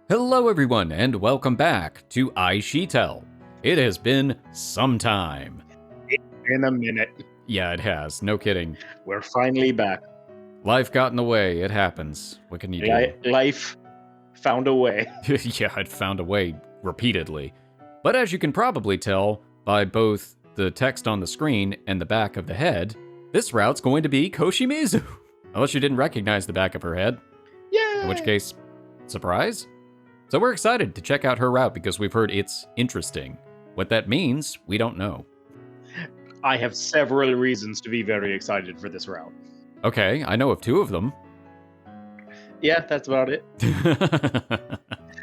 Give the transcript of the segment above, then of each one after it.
Hello everyone, and welcome back to IxSHE Tell. It has been some time. In a minute. Yeah, it has, no kidding. We're finally back. Life got in the way, it happens. What can you do? Life found a way. Yeah, it found a way repeatedly. But as you can probably tell by both the text on the screen and the back of the head, this route's going to be Koshimizu. Unless you didn't recognize the back of her head. Yay! In which case, surprise? So we're excited to check out her route because we've heard it's interesting. What that means, we don't know. I have several reasons to be very excited for this route. Okay, I know of two of them. Yeah, that's about it.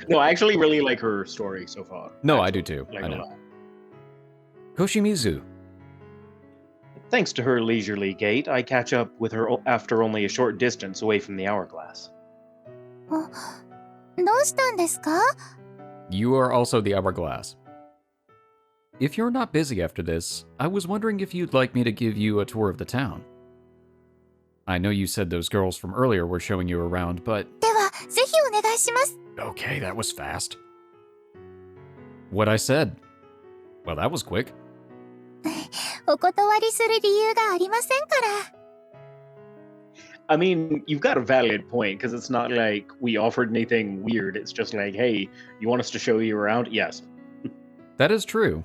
No, I actually really like her story so far. No, I do too. Like I know. Koshimizu. Thanks to her leisurely gait, I catch up with her after only a short distance away from the hourglass. You are also the hourglass. If you're not busy after this, I was wondering if you'd like me to give you a tour of the town. I know you said those girls from earlier were showing you around, but... Okay, that was fast. What I said. Well, that was quick. I mean, you've got a valid point, because it's not like we offered anything weird. It's just like, hey, you want us to show you around? Yes. That is true.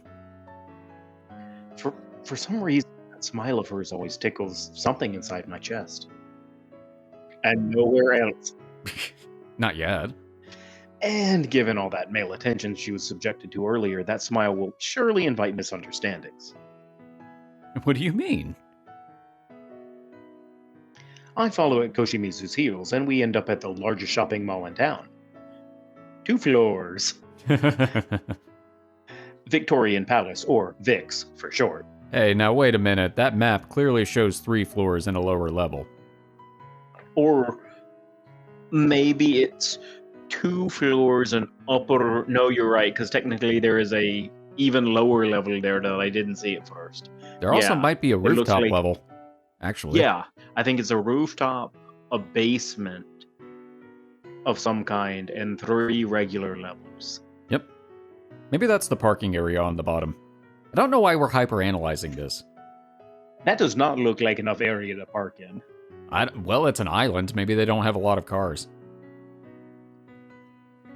For some reason, that smile of hers always tickles something inside my chest. And nowhere else. Not yet. And given all that male attention she was subjected to earlier, that smile will surely invite misunderstandings. What do you mean? I follow at Koshimizu's heels, and we end up at the largest shopping mall in town. 2 floors. Victorian Palace, or VIX for short. Hey, now wait a minute. That map clearly shows 3 floors and a lower level. Or maybe it's 2 floors and upper... No, you're right, because technically there is a even lower level there that I didn't see at first. There also might be a rooftop level, actually. Yeah, I think it's a rooftop, a basement of some kind, and 3 regular levels. Yep. Maybe that's the parking area on the bottom. I don't know why we're hyper-analyzing this. That does not look like enough area to park in. Well, it's an island. Maybe they don't have a lot of cars.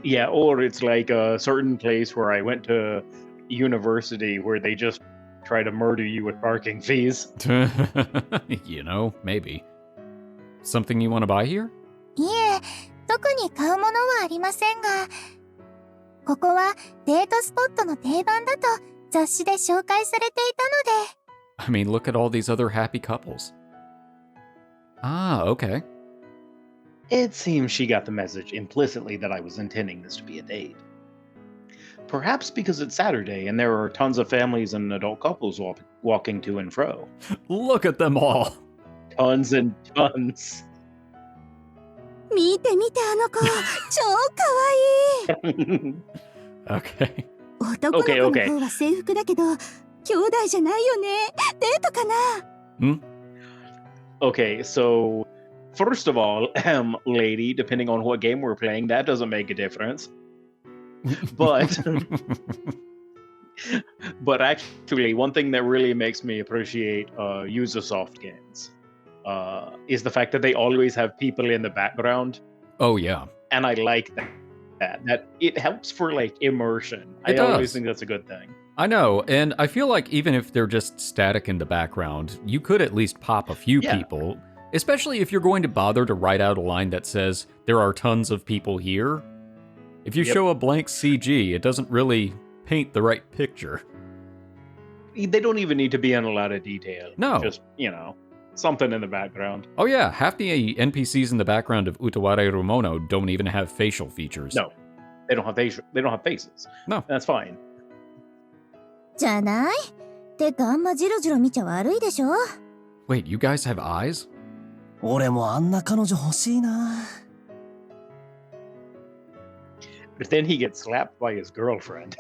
Yeah, or it's like a certain place where I went to university where they just try to murder you with parking fees. You know, maybe. Something you want to buy here? I mean, look at all these other happy couples. Ah, okay. It seems she got the message implicitly that I was intending this to be a date. Perhaps because it's Saturday and there are tons of families and adult couples walking to and fro. Look at them all. Tons and tons. Okay. Okay, so first of all, lady, depending on what game we're playing, that doesn't make a difference. But actually, one thing that really makes me appreciate Ubisoft games is the fact that they always have people in the background. Oh yeah, and I like that it helps for like immersion. I always think that's a good thing. I know, and I feel like even if they're just static in the background, you could at least pop a few people, especially if you're going to bother to write out a line that says there are tons of people here. If you show a blank CG, it doesn't really paint the right picture. They don't even need to be in a lot of detail. No. Just, something in the background. Oh yeah, half the NPCs in the background of Utaware Rumono don't even have facial features. No, they don't have faces. No. That's fine. Wait, you guys have eyes? But then he gets slapped by his girlfriend.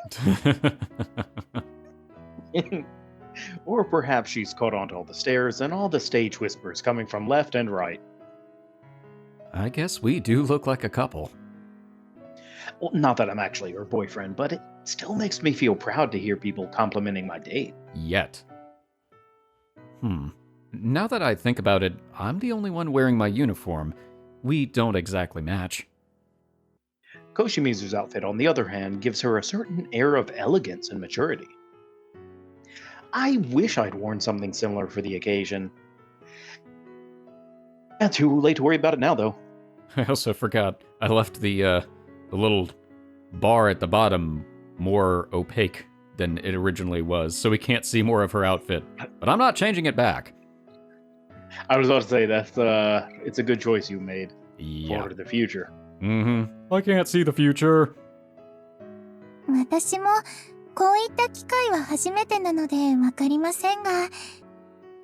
Or perhaps she's caught onto all the stairs and all the stage whispers coming from left and right. I guess we do look like a couple. Well, not that I'm actually her boyfriend, but it still makes me feel proud to hear people complimenting my date. Yet. Now that I think about it, I'm the only one wearing my uniform. We don't exactly match. Koshimizu's outfit, on the other hand, gives her a certain air of elegance and maturity. I wish I'd worn something similar for the occasion. Too late to worry about it now, though. I also forgot I left the little bar at the bottom more opaque than it originally was, so we can't see more of her outfit. But I'm not changing it back. I was about to say it's a good choice you made Yeah. for the future. I can't see the future. 私もこういった機会は初めてなのでわかりませんが、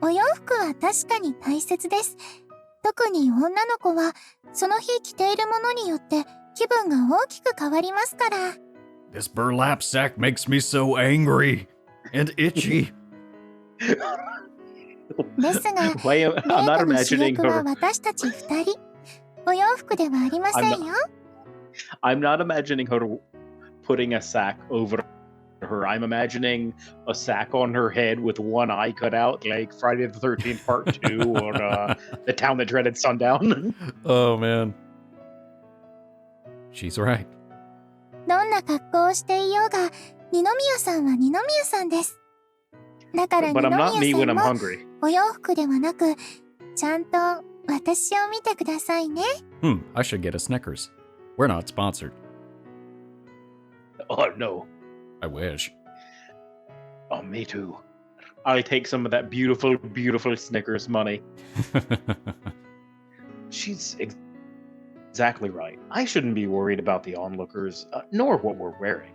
お洋服は確かに大切です。特に女の子はその日着ているものによって気分が大きく変わりますから。This burlap sack makes me so angry and itchy. ですが、 I'm デー not トの主 imagining 役は her. 私たち二人。お洋服ではありませんよ。I'm not imagining her putting a sack over her. I'm imagining a sack on her head with one eye cut out, like Friday the 13th Part 2 or The Town That Dreaded Sundown. Oh, man. She's right. どんな格好をしていようが、二宮さんは二宮さんです。だから二 But I'm not me 宮 when さ I'm んも hungry. お洋服ではなく、ちゃんと私を見てくださいね。I should get a Snickers. We're not sponsored. Oh, no. I wish. Oh, me too. I take some of that beautiful, beautiful Snickers money. She's exactly right. I shouldn't be worried about the onlookers, nor what we're wearing.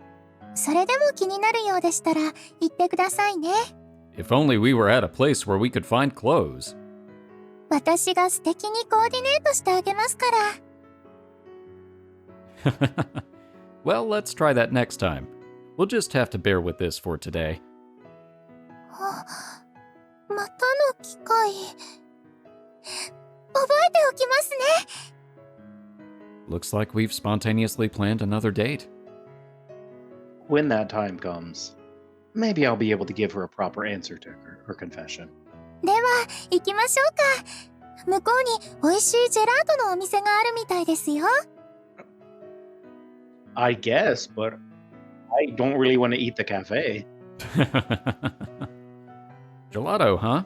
それでも気になるようでしたら言ってくださいね。If only we were at a place where we could find clothes. 私が素敵にコーディネートしてあげますから。Well, let's try that next time. We'll just have to bear with this for today. またの機会。覚えておきますね。Looks like we've spontaneously planned another date. When that time comes, maybe I'll be able to give her a proper answer to her confession. では、行きましょうか。向こうに美味しいジェラートのお店があるみたいですよ。I guess, but I don't really want to eat the cafe. Gelato, huh?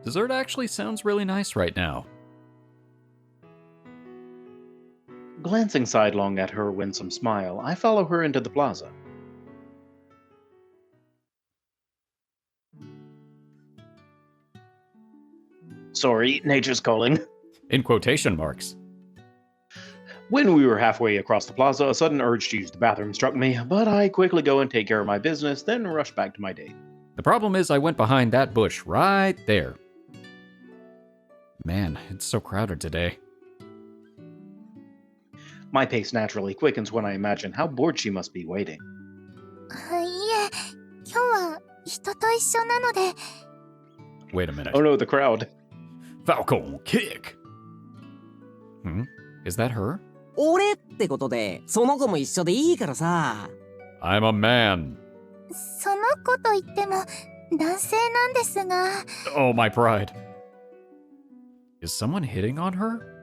Dessert actually sounds really nice right now. Glancing sidelong at her winsome smile, I follow her into the plaza. Sorry, nature's calling. In quotation marks. When we were halfway across the plaza, a sudden urge to use the bathroom struck me, but I quickly go and take care of my business, then rush back to my date. The problem is I went behind that bush right there. Man, it's so crowded today. My pace naturally quickens when I imagine how bored she must be waiting. いえ、今日は人と一緒なので。Wait a minute. Oh no, the crowd. Falcon kick! Is that her? 俺ってことで、その子も一緒でいいからさ。I'm a man. その子と言っても男性なんですが。Oh, my pride. Is someone hitting on her?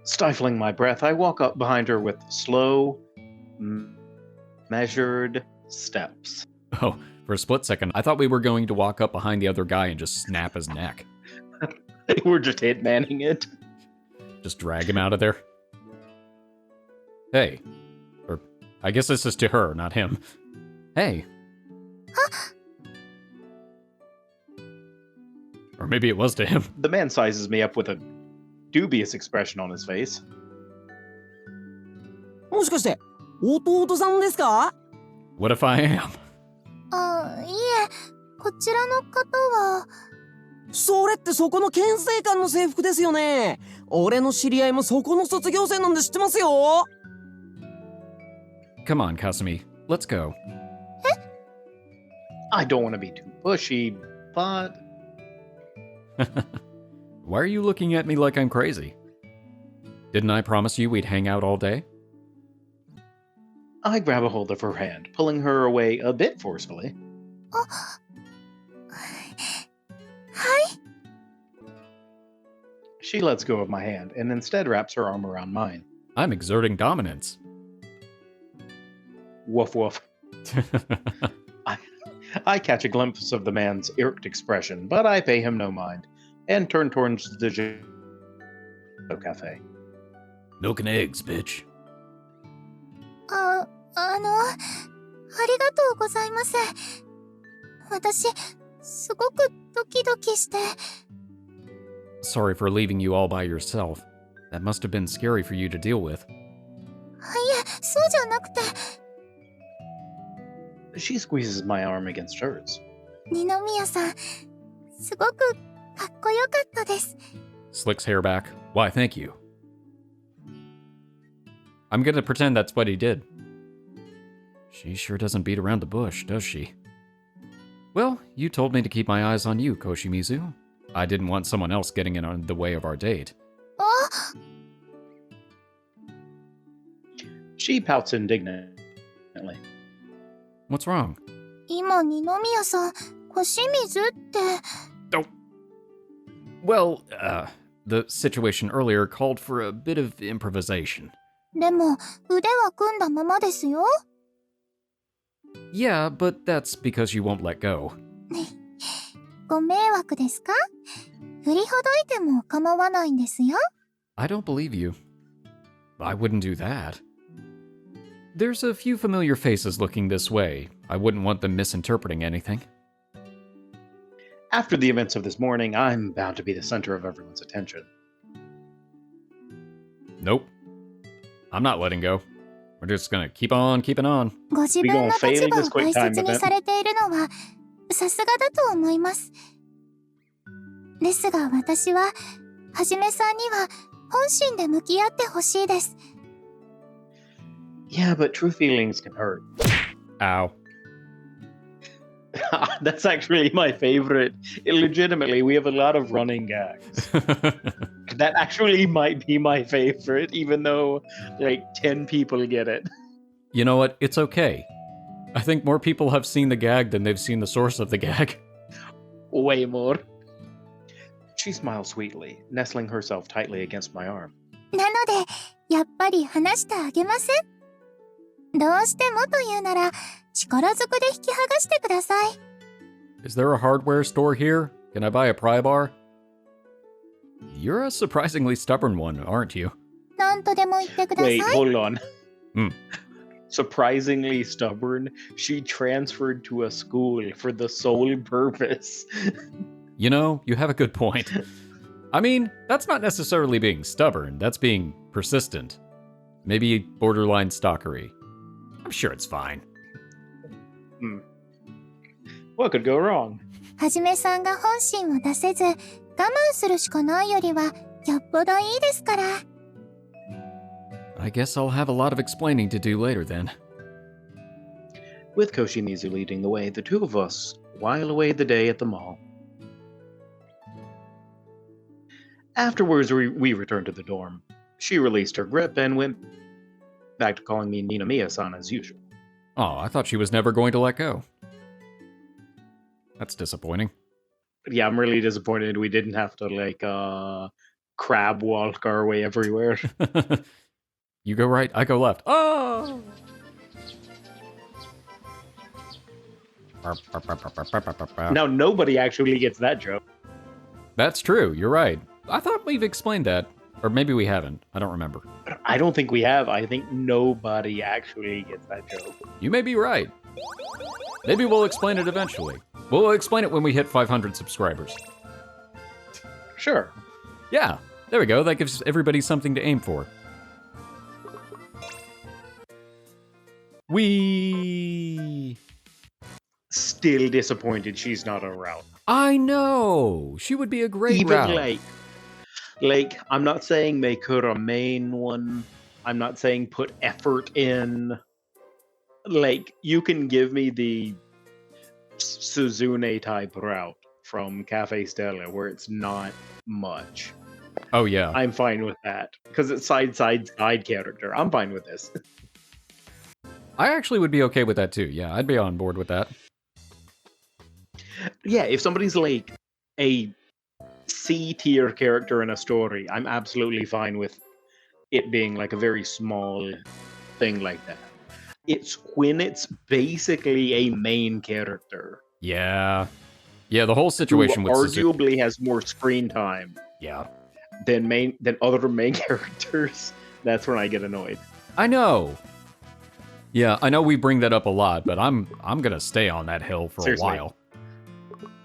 Stifling my breath, I walk up behind her with slow, measured steps. Oh, for a split second, I thought we were going to walk up behind the other guy and just snap his neck. We're just hitmanning it. Just drag him out of there. Hey. Or, I guess this is to her, not him. Hey. Or maybe it was to him. The man sizes me up with a dubious expression on his face. もしかして、弟さんですか？ What if I am? いえ、こちらの方は。それってそこの県政官の制服ですよね。俺の知り合いもそこの卒業生なんで知ってますよ。Come on, Kasumi. Let's go. I don't want to be too pushy, but... Why are you looking at me like I'm crazy? Didn't I promise you we'd hang out all day? I grab a hold of her hand, pulling her away a bit forcefully. はい。 She lets go of my hand and instead wraps her arm around mine. I'm exerting dominance. Woof woof. I catch a glimpse of the man's irked expression, but I pay him no mind and turn towards the cafe. Milk and eggs, bitch. ありがとうございます。私、すごくドキドキして。 Sorry for leaving you all by yourself. That must have been scary for you to deal with. いえ、そうじゃなくて。 She squeezes my arm against hers. 二宮さん、すごくかっこよかったです。 Slicks hair back. Why, thank you. I'm gonna pretend that's what he did. She sure doesn't beat around the bush, does she? Well, you told me to keep my eyes on you, Koshimizu. I didn't want someone else getting in the way of our date. あ、 She pouts indignantly. What's wrong? 今二宮さん、小清水って。 Well, the situation earlier called for a bit of improvisation. でも、腕は組んだままですよ。 Yeah, but that's because you won't let go. ご迷惑ですか？振りほどいても構わないんですよ。 I don't believe you. I wouldn't do that. There's a few familiar faces looking this way. I wouldn't want them misinterpreting anything. After the events of this morning, I'm bound to be the center of everyone's attention. Nope. I'm not letting go. We're just gonna keep on keeping on. ご自分の立場を大切にされているのはさすがだと思います。ですが私ははじめさんには本心で向き合ってほしいです。 Yeah, but true feelings can hurt. Ow. That's actually my favorite. Legitimately, we have a lot of running gags. That actually might be my favorite, even though like 10 people get it. You know what? It's okay. I think more people have seen the gag than they've seen the source of the gag. Way more. She smiles sweetly, nestling herself tightly against my arm. なのでやっぱり話してあげません？どうしてもというなら力ずくで引き剥がしてください。 Is there a hardware store here? Can I buy a pry bar? You're a surprisingly stubborn one, aren't you? なんとでも言ってください。 Wait, hold on. Hmm. Surprisingly stubborn, she transferred to a school for the sole purpose. You know, you have a good point. I mean, that's not necessarily being stubborn, that's being persistent. Maybe borderline stalkery. I'm sure it's fine. What could go wrong? はじめさんが本心を出せず我慢するしかないよりはよっぽどいいですから。 I guess I'll have a lot of explaining to do later then. With Koshimizu leading the way, the two of us while away the day at the mall. Afterwards, we returned to the dorm. She released her grip and went back to calling me Ninomiya-san as usual. Oh, I thought she was never going to let go. That's disappointing. Yeah, I'm really disappointed we didn't have to like crab walk our way everywhere. You go right, I go left. Oh! Now nobody actually gets that joke. That's true, you're right. I thought we've explained that. Or maybe we haven't. I don't remember. I don't think we have. I think nobody actually gets that joke. You may be right. Maybe we'll explain it eventually. We'll explain it when we hit 500 subscribers. Sure. Yeah, there we go. That gives everybody something to aim for. Wee. Still disappointed she's not around. I know. She would be a great Even route. like I'm not saying make her a main one. I'm not saying put effort in. Like you can give me the Suzune type route from Cafe Stella where it's not much. Oh yeah. I'm fine with that because it's side character. I'm fine with this. I actually would be okay with that too. Yeah, I'd be on board with that. Yeah, if somebody's like a C tier character in a story, I'm absolutely fine with it being like a very small thing like that. It's when it's basically a main character. Yeah. Yeah, the whole Who situation with Suzuki. arguably has more screen time Yeah. than other main characters. That's when I get annoyed. I know. Yeah, I know we bring that up a lot, but I'm gonna stay on that hill for Seriously. a while.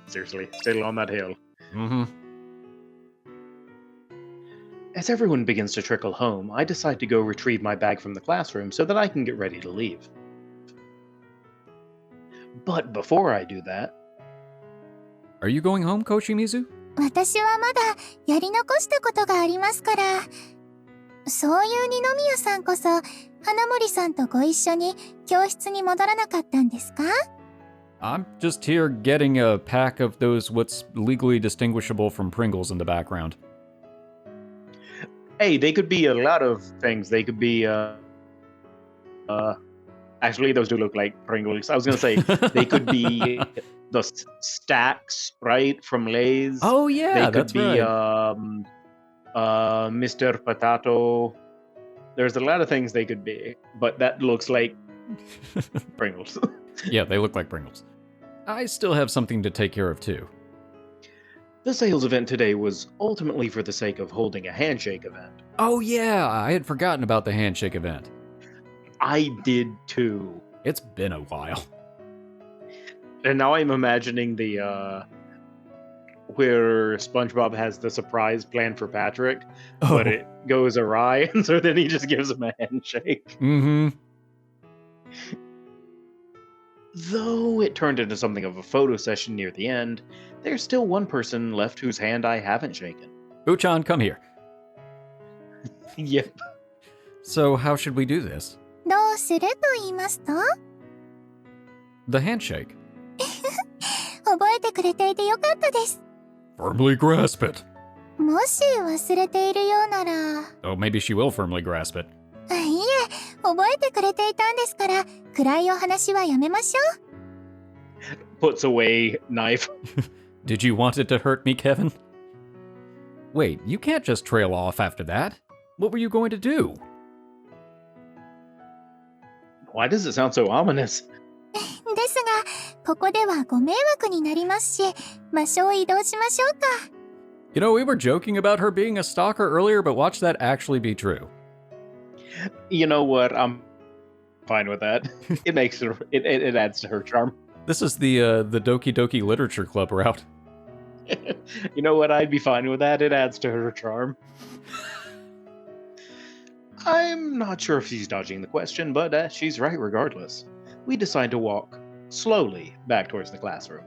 Seriously, still on that hill. Mm-hmm. As everyone begins to trickle home, I decide to go retrieve my bag from the classroom so that I can get ready to leave. But before I do that, Are you going home, Koshimizu? 私はまだやり残したことがありますから。そういう二宮さんこそ、花森さんとご一緒に教室に戻らなかったんですか？ I'm just here getting a pack of those what's legally distinguishable from Pringles in the background. hey, they could be a lot of things. They could be, actually, those do look like Pringles. I was gonna say they could be the stacks, right, from Lay's. Oh yeah, They could that's be right. Mr. Potato. There's a lot of things they could be, but that looks like Pringles. Yeah, they look like Pringles. I still have something to take care of too. The sales event today was ultimately for the sake of holding a handshake event. Oh yeah, I had forgotten about the handshake event. I did too. It's been a while. And now I'm imagining the where SpongeBob has the surprise plan for Patrick, but it goes awry, and so then he just gives him a handshake. Mm-hmm. Though it turned into something of a photo session near the end, there's still one person left whose hand I haven't shaken. Uchan, come here. Yep. So how should we do this? どうすると言いますと？ The handshake. 覚えてくれていてよかったです。 Firmly grasp it. もし忘れているようなら。 Oh, maybe she will firmly grasp it. いいえ、覚えてくれていたんですから、暗いお話はやめましょう。 Puts away knife. Did you want it to hurt me, Kevin? Wait, you can't just trail off after that. What were you going to do? Why does it sound so ominous? ですが、ここではご迷惑になりますし、場所を移動しましょうか。You know, we were joking about her being a stalker earlier, but watch that actually be true. You know what? I'm fine with that. It makes her. It adds to her charm. This is the Doki Doki Literature Club route. You know what? I'd be fine with that. It adds to her charm. I'm not sure if she's dodging the question, but she's right regardless. We decide to walk slowly back towards the classroom.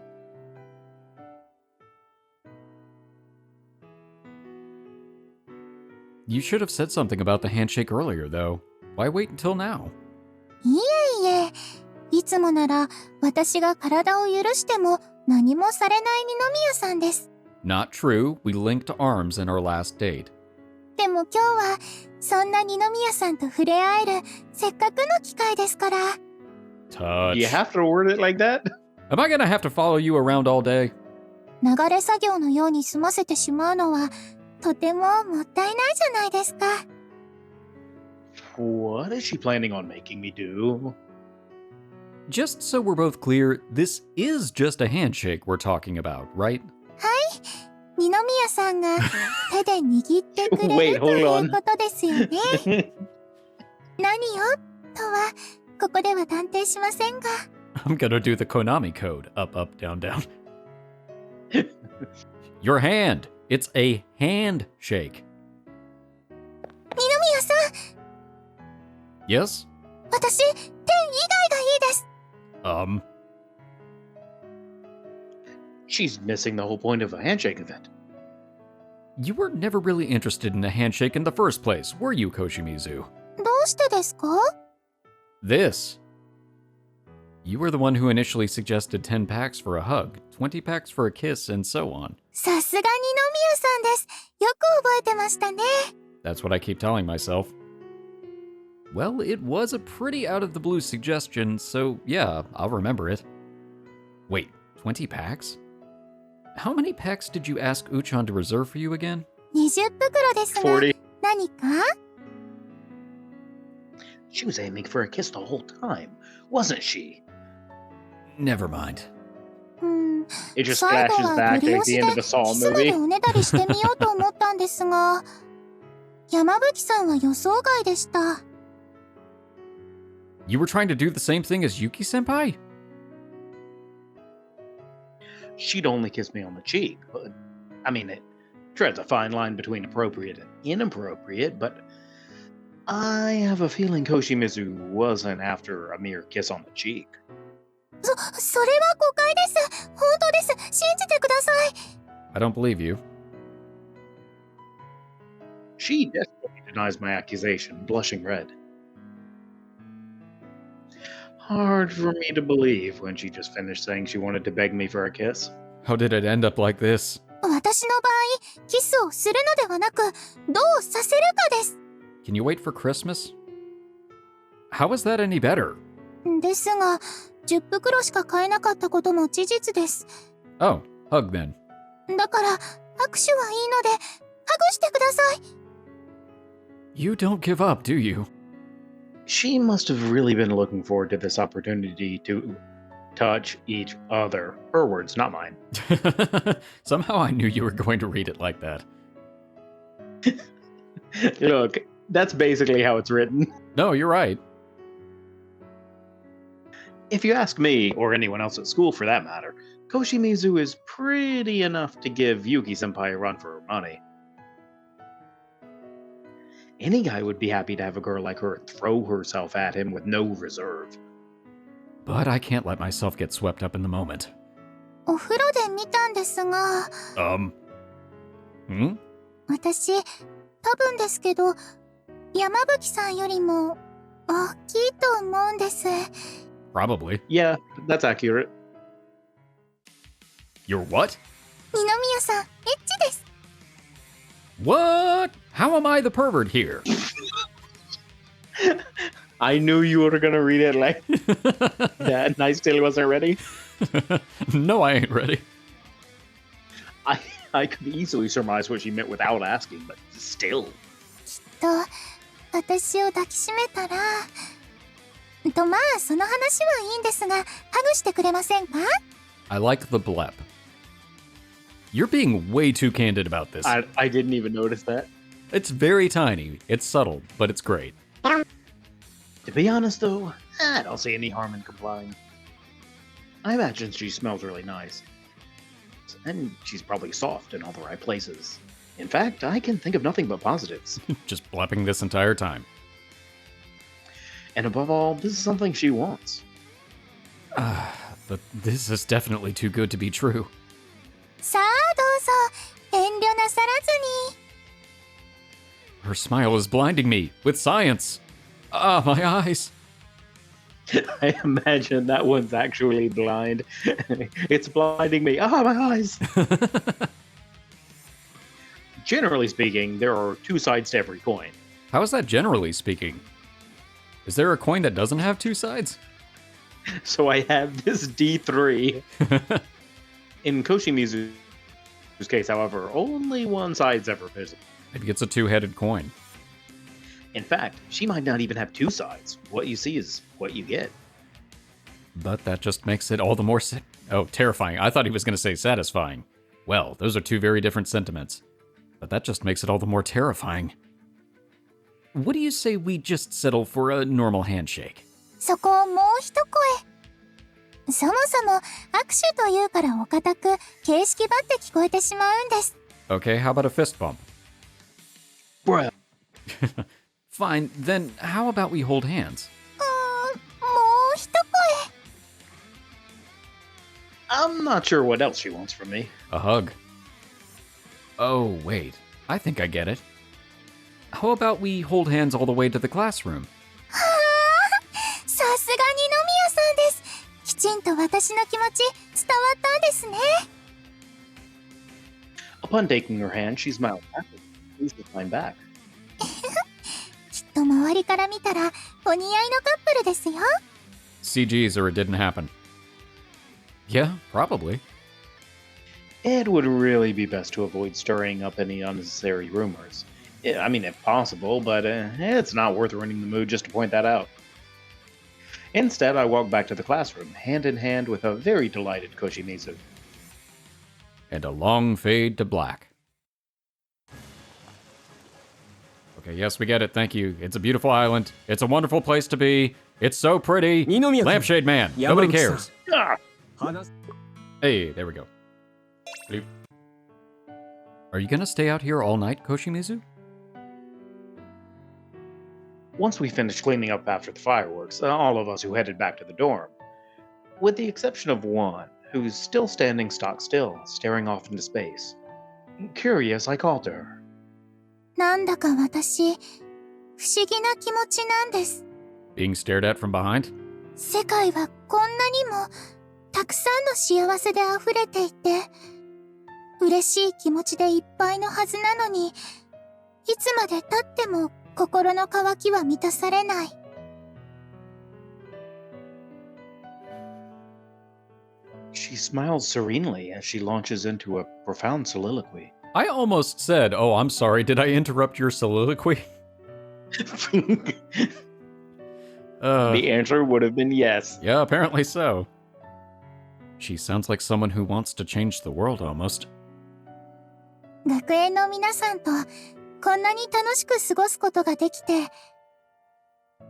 You should have said something about the handshake earlier, though. Why wait until now? いえいえ、いつもなら私が体を許しても何もされない二宮さんです。 Not true. We linked arms in our last date. でも今日はそんな二宮さんと触れ合えるせっかくの機会ですから。 Touch. You have to word it like that? Am I gonna have to follow you around all day? 流れ作業のように済ませてしまうのはとてももったいないじゃないですか。 What is she planning on making me do? Just so we're both clear, this is just a handshake we're talking about, right? 二宮さんが手で握ってくれ Wait, ると hold いう on. ことですよね。何をとはここでは断定しませんが。 I'm gonna do the Konami code. Up, up, down, down. Your hand. It's a handshake. 二宮さん、 Yes? 私、手以外がいいです。 She's missing the whole point of a handshake event. You were never really interested in a handshake in the first place, were you, Koshimizu? どうしてですか？ This. You were the one who initially suggested 10 packs for a hug, 20 packs for a kiss, and so on. さすが二宮さんです。よく覚えてましたね。 That's what I keep telling myself. Well, it was a pretty out-of-the-blue suggestion, so yeah, I'll remember it. Wait, 20 packs? How many packs did you ask Uchan to reserve for you again? 20袋ですが、 40. 何か She was aiming for a kiss the whole time, wasn't she? Never mind. It just 最後 flashes は back ゴリ at 押 the し end で of the キ Saw スまで movie. おねだりしてみようと思ったんですが、山吹さんは予想外でした。You were trying to do the same thing as Yuki-senpai? She'd only kiss me on the cheek, but I mean, it treads a fine line between appropriate and inappropriate, but I have a feeling Koshimizu wasn't after a mere kiss on the cheek. それは誤解です。本当です。信じてください。 I don't believe you. She desperately denies my accusation, blushing red. Hard for me to believe when she just finished saying she wanted to beg me for a kiss. How did it end up like this? 私の場合、キスをするのではなく、どうさせるかです。 Can you wait for Christmas? How is that any better? ですが、10袋しか買えなかったことも事実です。 Oh, hug then. だから、握手はいいので、ハグしてください。 You don't give up, do you? She must have really been looking forward to this opportunity to touch each other. Her words, not mine. Somehow I knew you were going to read it like that. Look, that's basically how it's written. No, you're right. If you ask me, or anyone else at school for that matter, Koshimizu is pretty enough to give Yuki-senpai a run for her money. Any guy would be happy to have a girl like her throw herself at him with no reserve. But I can't let myself get swept up in the moment. お風呂で見たんですが、Hmm? 私、多分ですけど、山吹さんよりも大きいと思うんです。 Probably. Yeah, that's accurate. You're what? 二宮さん、エッチです。 What? How am I the pervert here? I knew you were gonna read it like that, and I still wasn't ready. No, I ain't ready. I could easily surmise what she meant without asking, but still. と、私を抱きしめたら、とまあその話はいいんですが、ハグしてくれませんか？ I like the blep. You're being way too candid about this. I didn't even notice that. It's very tiny. It's subtle, but it's great. To be honest, though, I don't see any harm in complying. I imagine she smells really nice. And she's probably soft in all the right places. In fact, I can think of nothing but positives. Just blepping this entire time. And above all, this is something she wants. But this is definitely too good to be true. さあどうぞ、遠慮なさらずに。 Her smile is blinding me with science. Ah, my eyes. I imagine that one's actually blind. It's blinding me. Ah, my eyes! Generally speaking, there are two sides to every coin. How is that generally speaking? Is there a coin that doesn't have two sides? So I have this D3. In Koshimizu's case, however, only one side's ever visible. Maybe it's a two-headed coin. In fact, she might not even have two sides. What you see is what you get. But that just makes it all the more terrifying. I thought he was going to say satisfying. Well, those are two very different sentiments. But that just makes it all the more terrifying. What do you say we just settle for a normal handshake? そこをもう一声。そもそも握手というからお堅く形式ばって聞こえてしまうんです。 Okay, how about a fist bump? Bruh. Fine, then how about we hold hands? もう一声。 I'm not sure what else she wants from me. A hug. Oh, wait. I think I get it. How about we hold hands all the way to the classroom? はあ、さすが二宮さんです。きちんと私の気持ち伝わったんですね。 Upon taking her hand, she smiled happily. Please decline back. きっと周りから見たらお似合いのカップルですよ。 CGs or it didn't happen. Yeah, probably. It would really be best to avoid stirring up any unnecessary rumors. I mean, if possible, but it's not worth ruining the mood just to point that out. Instead, I walk back to the classroom, hand in hand with a very delighted Koshimizu. And a long fade to black. Okay, yes, we get it. Thank you. It's a beautiful island. It's a wonderful place to be. It's so pretty. Ninomiya-kun. Lampshade man. Nobody cares. Ah! Hey, there we go. Bloop. Are you gonna stay out here all night, Koshimizu? Once we finished cleaning up after the fireworks, all of us who headed back to the dorm, with the exception of one, who's still standing stock still, staring off into space. Curious, I called to her. なんだか私、不思議な気持ちなんです。 Being stared at from behind? 世界はこんなにもたくさんの幸せで溢れていて、嬉しい気持ちでいっぱいのはずなのに、いつまで経っても心の渇きは満たされない。 She smiles serenely as she launches into a profound soliloquy. I almost said, oh, I'm sorry, did I interrupt your soliloquy? The answer would have been yes. Yeah, apparently so. She sounds like someone who wants to change the world almost. 学園の皆さんとこんなに楽しく過ごすことができて、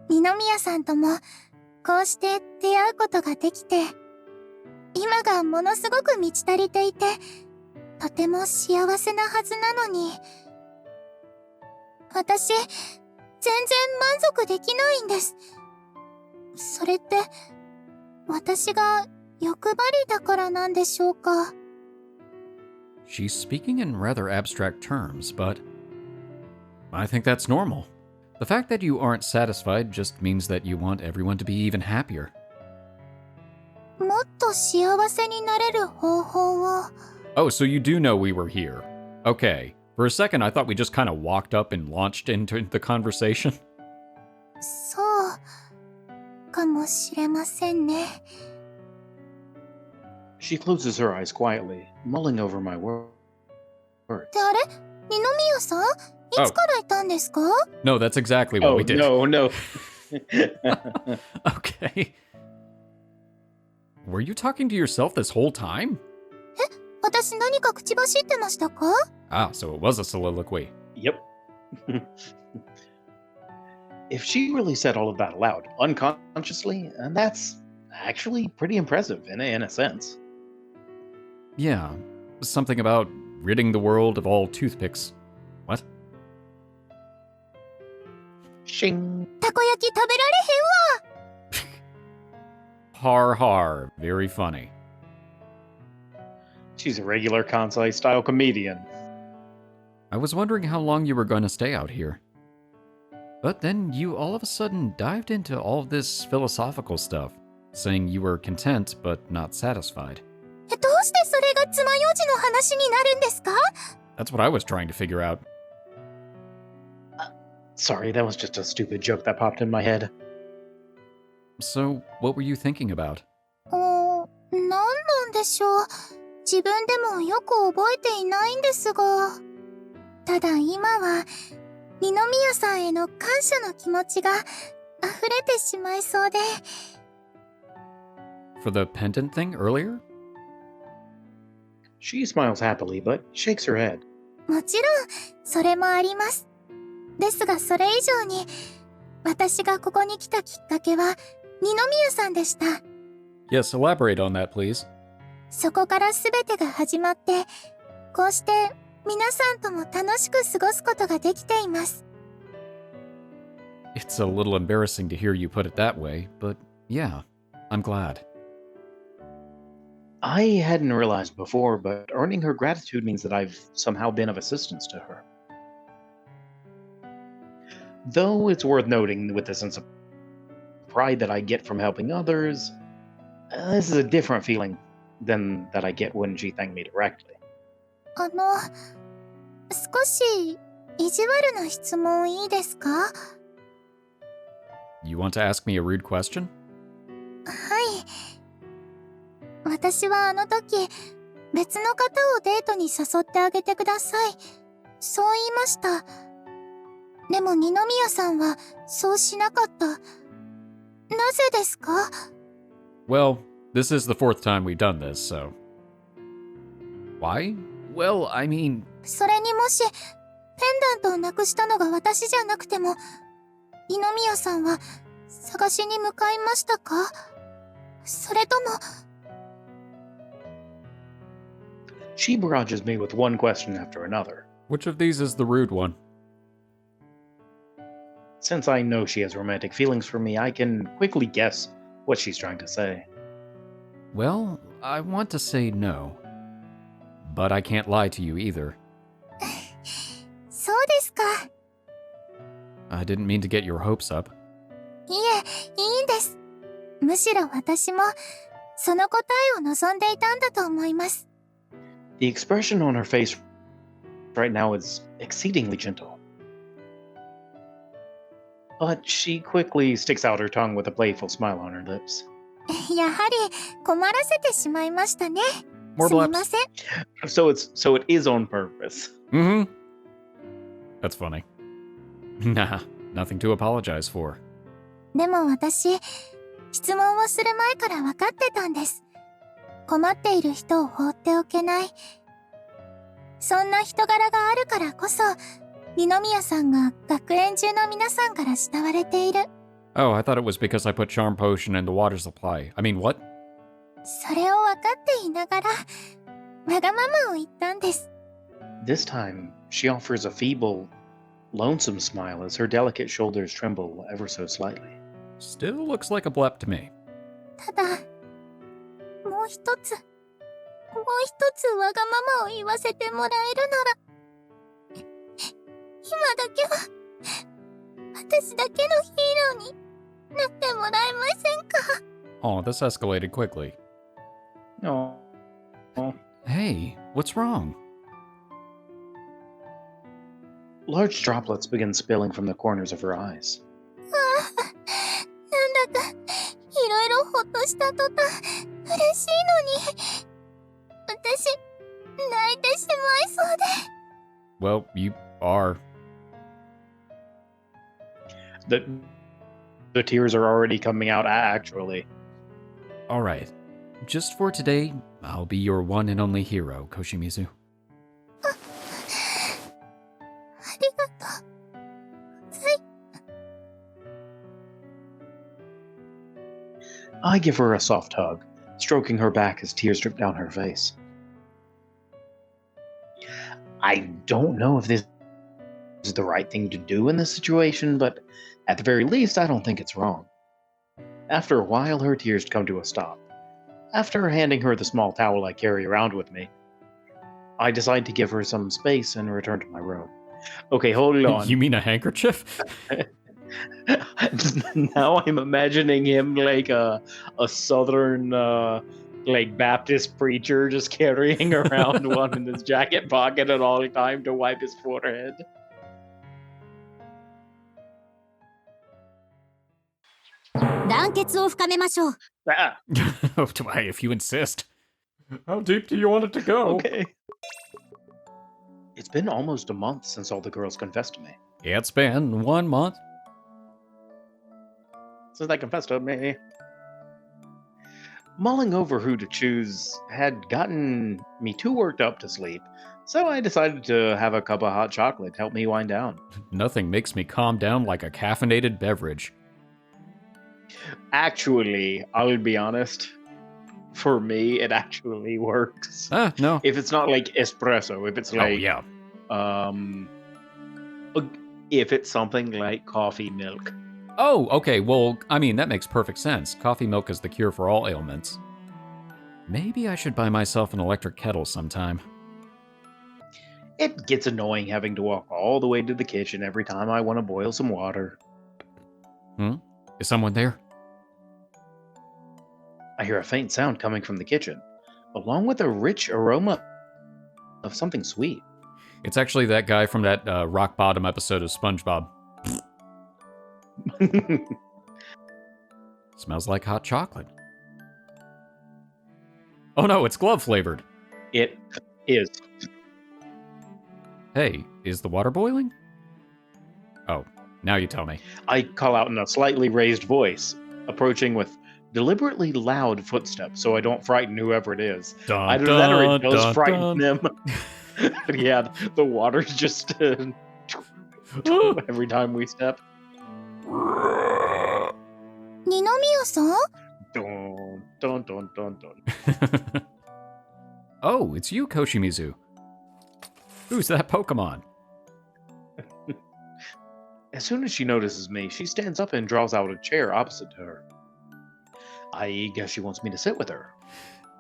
二宮さんともこうして出会うことができて、今がものすごく満ち足りていて、とても幸せなはずなのに、私、全然満足できないんです。それって、私が欲張りだからなんでしょうか。She's speaking in rather abstract terms, but I think that's normal. The fact that you aren't satisfied just means that you want everyone to be even happier. もっと幸せになれる方法を。 Oh, so you do know we were here. Okay. For a second, I thought we just kind of walked up and launched into the conversation. そうかもしれませんね。 She closes her eyes quietly, mulling over my words. ってあれ、二宮さん、いつからいたんですか？ No, that's exactly what Oh, we did. no, no. Okay. Were you talking to yourself this whole time? 私何か口走ってましたか？ Ah, so it was a soliloquy. Yep. If she really said all of that aloud, unconsciously, that's actually pretty impressive in a sense. Yeah, something about ridding the world of all toothpicks. What? Shing. たこ焼き食べられへんわ。 Har har, very funny. She's a regular Kansai style comedian. I was wondering how long you were going to stay out here. But then you all of a sudden dived into all this philosophical stuff, saying you were content but not satisfied. どうしてそれが爪楊枝の話になるんですか？ That's what I was trying to figure out. Sorry, that was just a stupid joke that popped in my head. So, what were you thinking about? 何なんでしょう。自分でもよく覚えていないんですが。ただ今は、二宮さんへの感謝の気持ちが溢れてしまいそうで。 For the pendant thing earlier? She smiles happily, but shakes her head. もちろん、それもあります。ですがそれ以上に、私がここに来たきっかけは、二宮さんでした。 Yes, elaborate on that, please. そこから全てが始まって、こうして皆さんとも楽しく過ごすことができています。 It's a little embarrassing to hear you put it that way, but yeah, I'm glad. I hadn't realized before, but earning her gratitude means that I've somehow been of assistance to her. Though it's worth noting with the sense of pride that I get from helping others, this is a different feeling than that I get when she thanked me directly. 少し意地悪な質問いいですか？ You want to ask me a rude question? はい。私はあの時、別の方をデートに誘ってあげてください。そう言いました。でも二宮さんはそうしなかった。なぜですか？ Well, this is the 4th time we've done this, so... Why? Well, I mean... それにもし、ペンダントをなくしたのが私じゃなくても、二宮さんは探しに向かいましたか？それとも、She barrages me with one question after another. Which of these is the rude one? Since I know she has romantic feelings for me, I can quickly guess what she's trying to say. Well, I want to say no. But I can't lie to you either. そうですか。I didn't mean to get your hopes up. いえ、いいんです。むしろ私も、その答えを望んでいたんだと思います。The expression on her face right now is exceedingly gentle. But she quickly sticks out her tongue with a playful smile on her lips. やはり、困らせてしまいましたね。 More すみ blaps. ません。So it is on purpose. Mm-hmm. That's funny. Nah, nothing to apologize for. でも私、質問をする前から分かってたんです。困っている人を放っておけない。そんな人柄があるからこそ、二宮さんが学園中の皆さんから慕われている。Oh, I thought it was because I put charm potion in the water supply. I mean, what? それを分かっていながら、わがままを言ったんです。This time, she offers a feeble, lonesome smile as her delicate shoulders tremble ever so slightly. Still looks like a blep to me. ただ、もう一つわがままを言わせてもらえるなら、今だけは、私だけのヒーローになってもらえませんか？ Oh, this escalated quickly. Oh. Hey, what's wrong? Large droplets begin spilling from the corners of her eyes. なんだか、いろいろほっとした途端、嬉しいのに、私、泣いてしまいそうで。Well, you are. The tears are already coming out, actually. All right. Just for today, I'll be your one and only hero, Koshimizu. ありがとう。はい。 I give her a soft hug, stroking her back as tears drip down her face. I don't know if this is the right thing to do in this situation, but at the very least, I don't think it's wrong. After a while, her tears come to a stop. After handing her the small towel I carry around with me, I decide to give her some space and return to my room. Okay, hold on. You mean a handkerchief? Now I'm imagining him like a southern like Baptist preacher just carrying around one in his jacket pocket at all time to wipe his forehead. 団結を深めましょう。 Ah, Why, if you insist. How deep do you want it to go? okay. It's been almost a month since all the girls confessed to me. It's been 1 month. Since they confessed to me. Mulling over who to choose had gotten me too worked up to sleep, so I decided to have a cup of hot chocolate help me wind down. Nothing makes me calm down like a caffeinated beverage. Actually, I'll be honest. For me, it actually works. No. If it's not like espresso, if it's like Oh, yeah. If it's something like coffee milk. Oh, okay. Well, I mean, that makes perfect sense. Coffee milk is the cure for all ailments. Maybe I should buy myself an electric kettle sometime. It gets annoying having to walk all the way to the kitchen every time I want to boil some water. Is someone there? I hear a faint sound coming from the kitchen, along with a rich aroma of something sweet. It's actually that guy from that rock bottom episode of SpongeBob. Smells like hot chocolate. Oh no, it's glove flavored. It is. Hey, is the water boiling? Oh, now you tell me. I call out in a slightly raised voice, approaching with deliberately loud footsteps so I don't frighten whoever it is. Dun, Either that or it dun, does dun, frighten dun. them. But yeah, the water's just every time we step. 二宮さん Dun, dun, dun, dun, dun. Oh, it's you, Koshimizu. Who's that Pokemon? As soon as she notices me, she stands up and draws out a chair opposite to her. I guess she wants me to sit with her.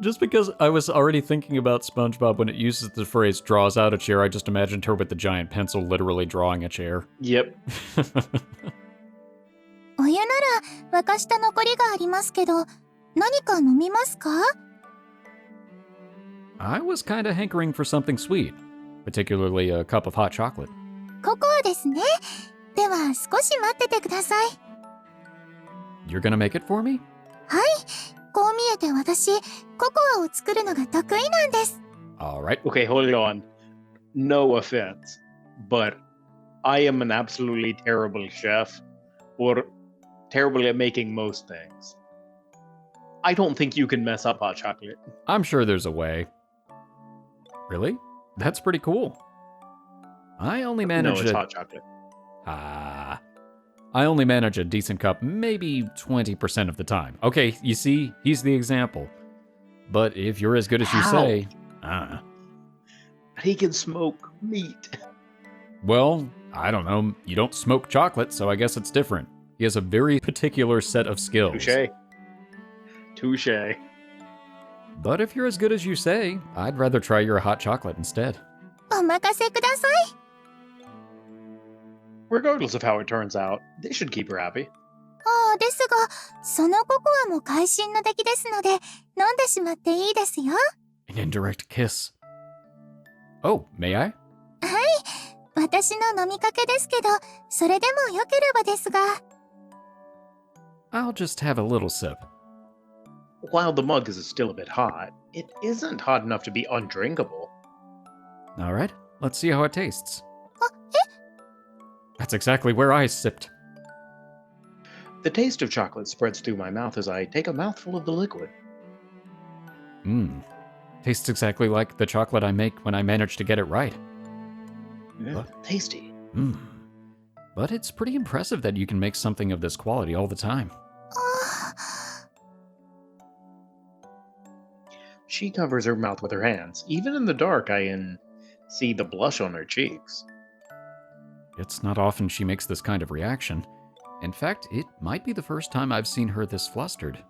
Just because I was already thinking about SpongeBob when it uses the phrase draws out a chair, I just imagined her with the giant pencil literally drawing a chair. Yep. お湯なら沸かした残りがありますけど、何か飲みますか？ I was kinda hankering for something sweet, particularly a cup of hot chocolate. ココアですね。では少し待っててください。 You're gonna make it for me? はい。こう見えて私、ココアを作るのが得意なんです。 Alright. Okay, hold on. No offense, but I am an absolutely terrible chef, or terrible at making most things. I don't think you can mess up hot chocolate. I'm sure there's a way. Really? That's pretty cool. I only No, manage it's a... hot chocolate. I only manage a decent cup maybe 20% of the time. Okay, you see, he's the example. But if you're as good as you How? say... He can smoke meat. Well, I don't know. You don't smoke chocolate, so I guess it's different. He has a very particular set of skills. Touche. Touche. But if you're as good as you say, I'd rather try your hot chocolate instead. お任せください。 Regardless of how it turns out, they should keep her happy. ああ、ですが、そのココアも会心の出来ですので、飲んでしまっていいですよ。 An indirect kiss. Oh, may I? 私の飲みかけですけど、それでもよければですが。 I'll just have a little sip. While the mug is still a bit hot, it isn't hot enough to be undrinkable. All right, let's see how it tastes. That's exactly where I sipped. The taste of chocolate spreads through my mouth as I take a mouthful of the liquid. Tastes exactly like the chocolate I make when I manage to get it right. Tasty. But it's pretty impressive that you can make something of this quality all the time. She covers her mouth with her hands. Even in the dark, I can see the blush on her cheeks. It's not often she makes this kind of reaction. In fact, it might be the first time I've seen her this flustered.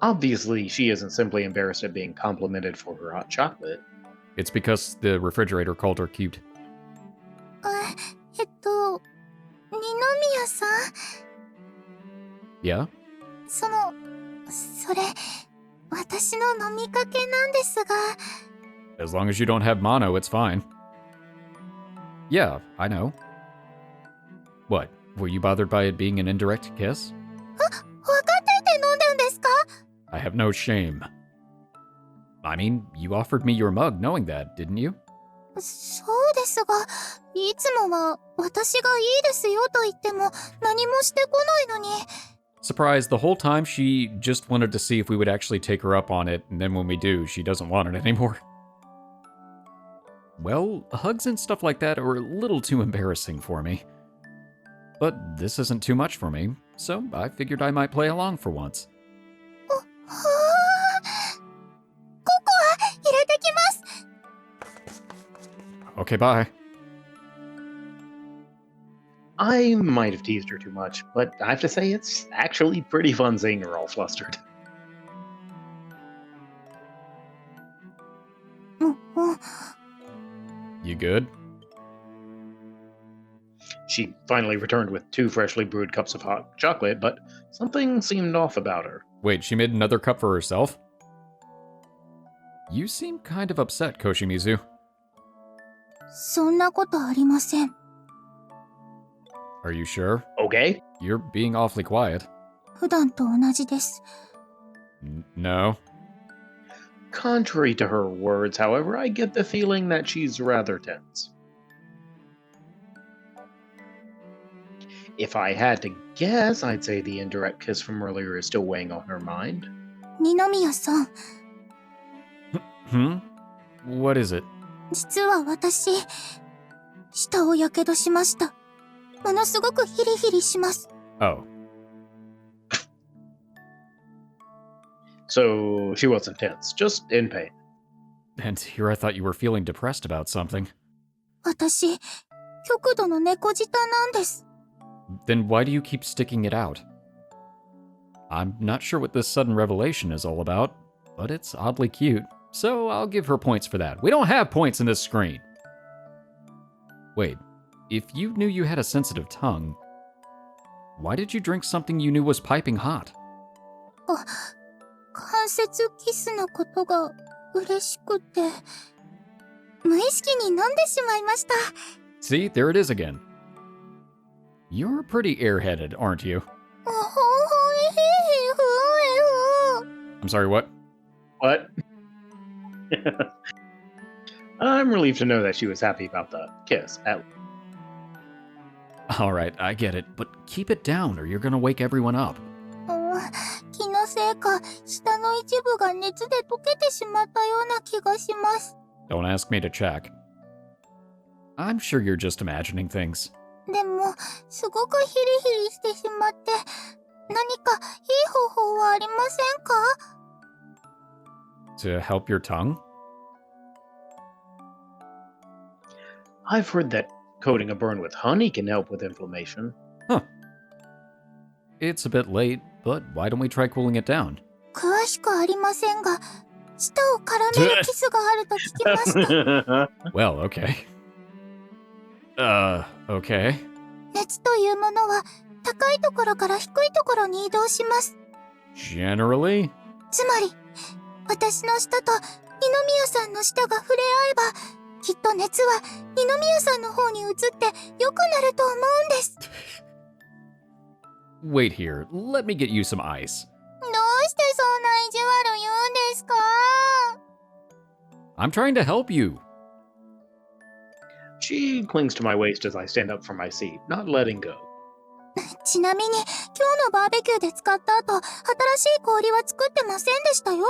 Obviously, she isn't simply embarrassed at being complimented for her hot chocolate. It's because the refrigerator called her cute. 二宮さん Yeah? それ、私の飲みかけなんですが。 As long as you don't have mono, it's fine. Yeah, I know. What? Were you bothered by it being an indirect kiss? 分かっていて飲んだんですか？ I have no shame. I mean, you offered me your mug knowing that, didn't you? そうですが、いつもは私がいいですよと言っても何もしてこないのに。 Surprised, the whole time she just wanted to see if we would actually take her up on it, and then when we do, she doesn't want it anymore. Well, hugs and stuff like that are a little too embarrassing for me. But this isn't too much for me, so I figured I might play along for once. ココア入れてきます。 Okay, bye. I might have teased her too much, but I have to say it's actually pretty fun seeing her all flustered. You good? She finally returned with 2 freshly brewed cups of hot chocolate, but something seemed off about her. Wait, she made another cup for herself? You seem kind of upset, Koshimizu. そんなことありません。 Are you sure? Okay, You're being awfully quiet. 普段と同じです。 No. Contrary to her words, however, I get the feeling that she's rather tense. If I had to guess, I'd say the indirect kiss from earlier is still weighing on her mind. 二宮さん、 Hmm? What is it? 実は私、舌をやけどしました。ものすごくヒリヒリします。 Oh. So she wasn't tense, just in pain. And here I thought you were feeling depressed about something. 私、極度の猫舌なんです。 Then why do you keep sticking it out? I'm not sure what this sudden revelation is all about, but it's oddly cute, so I'll give her points for that. We don't have points in this screen. Wait, if you knew you had a sensitive tongue, why did you drink something you knew was piping hot? 関節キスのことが嬉しくて、無意識に飲んでしまいました。 See, there it is again. You're pretty airheaded, aren't you? I'm sorry, what? What? I'm relieved to know that she was happy about the kiss. Alright, I get it, but keep it down or you're gonna wake everyone up. 気のせいか、舌の一部が熱で溶けてしまったような気がします。 Don't ask me to check. I'm sure you're just imagining things. でも、すごくヒリヒリしてしまって、何かいい方法はありませんか？ To help your tongue? I've heard that coating a burn with honey can help with inflammation. Huh. It's a bit late, but why don't we try cooling it down? 詳しくありませんが、舌を絡めるキスがあると聞きました。 Well, okay. Okay. 熱というものは、高いところから低いところに移動します。 Generally? つまり、私の舌と二宮さんの舌が触れ合えば、きっと熱は二宮さんの方に移って良くなると思うんです。 Wait here, let me get you some ice. どうしてそんな意地悪言うんですか？ I'm trying to help you. She clings to my waist as I stand up from my seat, not letting go. ちなみに、今日のバーベキューで使った後、新しい氷は作ってませんでしたよ。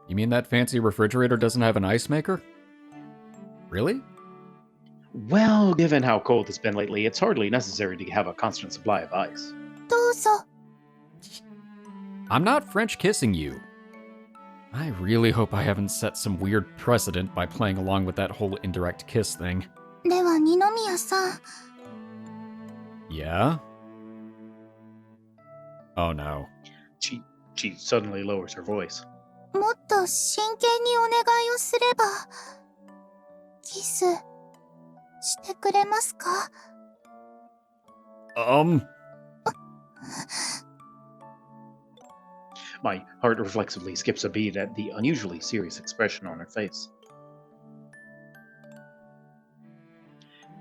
You mean that fancy refrigerator doesn't have an ice maker? Really? Well, given how cold it's been lately, it's hardly necessary to have a constant supply of ice. どうぞ。 I'm not French kissing you. I really hope I haven't set some weird precedent by playing along with that whole indirect kiss thing. では二宮さん。 Yeah? Oh no. She suddenly lowers her voice. もっと真剣にお願いをすれば、キスしてくれますか？ My heart reflexively skips a beat at the unusually serious expression on her face.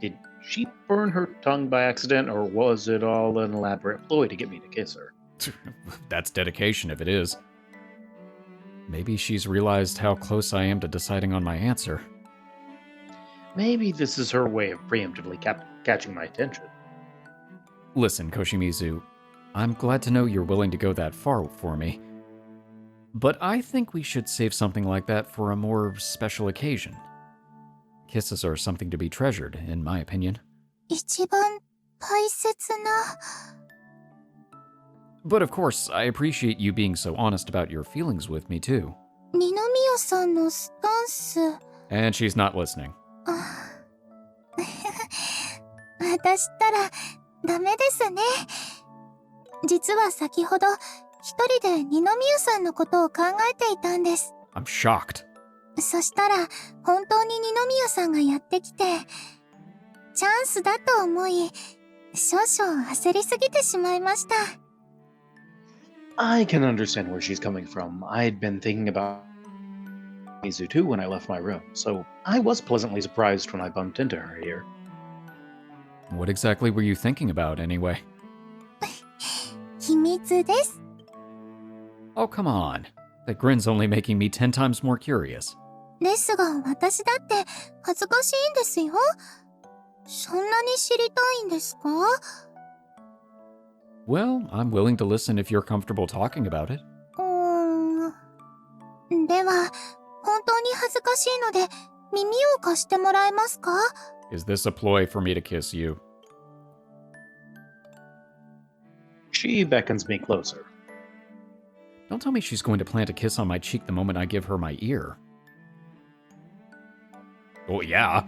Did she burn her tongue by accident, or was it all an elaborate ploy to get me to kiss her? That's dedication if it is. Maybe she's realized how close I am to deciding on my answer. Maybe this is her way of preemptively catching my attention. Listen, Koshimizu, I'm glad to know you're willing to go that far for me. But I think we should save something like that for a more special occasion. Kisses are something to be treasured, in my opinion. 一番大切な。 But of course, I appreciate you being so honest about your feelings with me, too. 二宮さんのスタンス。 And she's not listening. 私ったらダメですね。実は先ほど一人で二宮さんのことを考えていたんです。 I'm shocked. そしたら本当に二宮さんがやってきて、チャンスだと思い、少々焦りすぎてしまいました。 I can understand where she's coming from. I'd been thinking about Mizu too when I left my room, so I was pleasantly surprised when I bumped into her here. What exactly were you thinking about, anyway? 秘密です。 Oh, come on. That grin's only making me 10 times more curious. ですが私だって恥ずかしいんですよ。そんなに知りたいんですか？ Well, I'm willing to listen if you're comfortable talking about it. では、本当に恥ずかしいので耳を貸してもらえますか？ Is this a ploy for me to kiss you? She beckons me closer. Don't tell me she's going to plant a kiss on my cheek the moment I give her my ear. Oh, yeah.